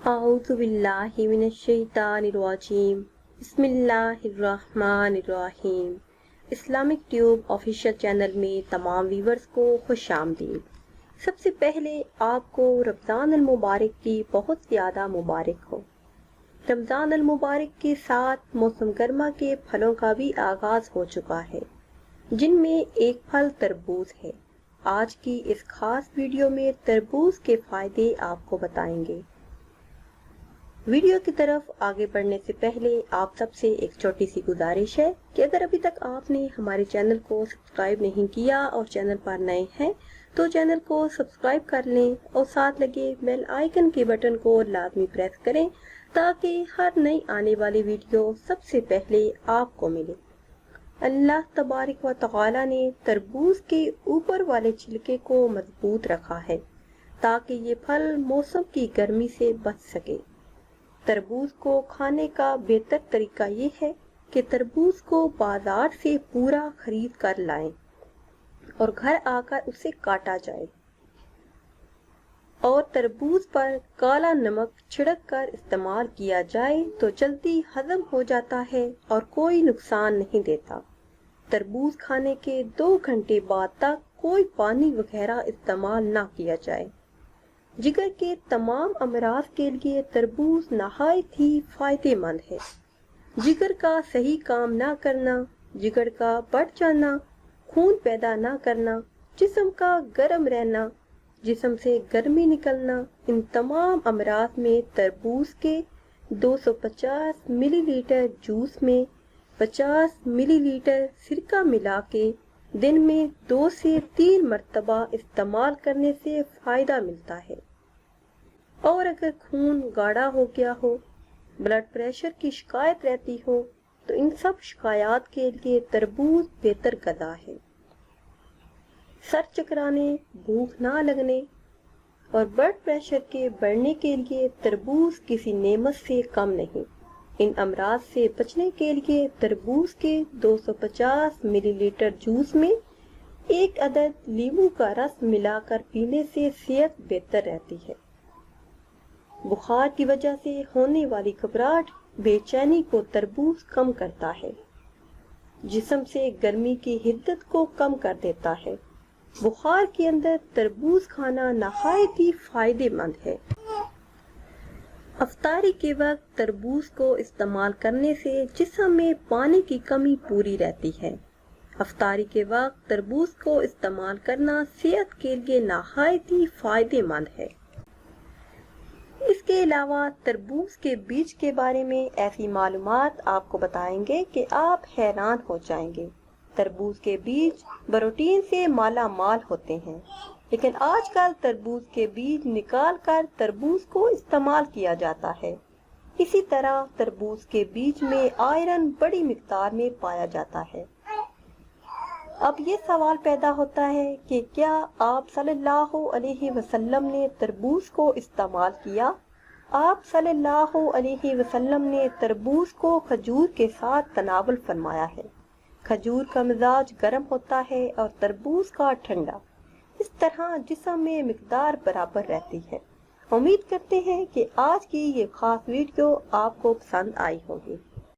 اعوذ باللہ من الشیطان الرجیم بسم اللہ الرحمن الرحیم۔ اسلامک ٹیوب آفیشیل چینل میں تمام ویورز کو خوش آمدید۔ سب سے پہلے آپ کو رمضان المبارک کی بہت زیادہ مبارک ہو۔ رمضان المبارک کے ساتھ موسم گرما کے پھلوں کا بھی آغاز ہو چکا ہے، جن میں ایک پھل تربوز ہے۔ آج کی اس خاص ویڈیو میں تربوز کے فائدے آپ کو بتائیں گے۔ ویڈیو کی طرف آگے بڑھنے سے پہلے آپ سب سے ایک چھوٹی سی گزارش ہے کہ اگر ابھی تک آپ نے ہمارے چینل کو سبسکرائب نہیں کیا اور چینل پر نئے ہیں تو چینل کو سبسکرائب کر لیں اور ساتھ لگے بیل آئیکن کے بٹن کو لازمی پریس کریں تاکہ ہر نئی آنے والی ویڈیو سب سے پہلے آپ کو ملے۔ اللہ تبارک و تعالی نے تربوز کے اوپر والے چھلکے کو مضبوط رکھا ہے تاکہ یہ پھل موسم کی گرمی سے بچ سکے۔ تربوز کو کھانے کا بہتر طریقہ یہ ہے کہ تربوز کو بازار سے پورا خرید کر لائیں اور گھر آ کر اسے کاٹا جائے اور تربوز پر کالا نمک چھڑک کر استعمال کیا جائے تو جلدی ہضم ہو جاتا ہے اور کوئی نقصان نہیں دیتا۔ تربوز کھانے کے 2 گھنٹے بعد تک کوئی پانی وغیرہ استعمال نہ کیا جائے۔ جگر کے تمام امراض کے لیے تربوز نہایت ہی فائدہ مند ہے۔ جگر کا صحیح کام نہ کرنا، جگر کا بڑھ جانا، خون پیدا نہ کرنا، جسم کا گرم رہنا، جسم سے گرمی نکلنا، ان تمام امراض میں تربوز کے 250 ملی لیٹر جوس میں 50 ملی لیٹر سرکہ ملا کے دن میں 2 سے 3 مرتبہ استعمال کرنے سے فائدہ ملتا ہے۔ اور اگر خون گاڑھا ہو گیا ہو، بلڈ پریشر کی شکایت رہتی ہو تو ان سب شکایات کے لیے تربوز بہتر غذا ہے۔ سر چکرانے، بھوک نہ لگنے اور بلڈ پریشر کے بڑھنے کے لیے تربوز کسی نعمت سے کم نہیں۔ ان امراض سے بچنے کے لیے تربوز کے 250 ملی لیٹر جوس میں 1 عدد لیموں کا رس ملا کر پینے سے صحت بہتر رہتی ہے۔ بخار کی وجہ سے ہونے والی گھبراہٹ، بے چینی کو تربوز کم کرتا ہے، جسم سے گرمی کی حدت کو کم کر دیتا ہے۔ بخار کے اندر تربوز کھانا نہایت ہی فائدہ مند ہے۔ افطاری کے وقت تربوز کو استعمال کرنے سے جسم میں پانی کی کمی پوری رہتی ہے۔ افطاری کے وقت تربوز کو استعمال کرنا صحت کے لیے نہایت ہی فائدہ مند ہے۔ اس کے علاوہ تربوز کے بیج کے بارے میں ایسی معلومات آپ کو بتائیں گے کہ آپ حیران ہو جائیں گے۔ تربوز کے بیج پروٹین سے مالا مال ہوتے ہیں، لیکن آج کل تربوز کے بیج نکال کر تربوز کو استعمال کیا جاتا ہے۔ اسی طرح تربوز کے بیج میں آئرن بڑی مقدار میں پایا جاتا ہے۔ اب یہ سوال پیدا ہوتا ہے کہ کیا آپ صلی اللہ علیہ وسلم نے تربوز کو استعمال کیا؟ آپ صلی اللہ علیہ وسلم نے تربوز کو کھجور کے ساتھ تناول فرمایا ہے۔ کھجور کا مزاج گرم ہوتا ہے اور تربوز کا ٹھنڈا۔ اس طرح جسم میں مقدار برابر رہتی ہے۔ امید کرتے ہیں کہ آج کی یہ خاص ویڈیو آپ کو پسند آئی ہوگی۔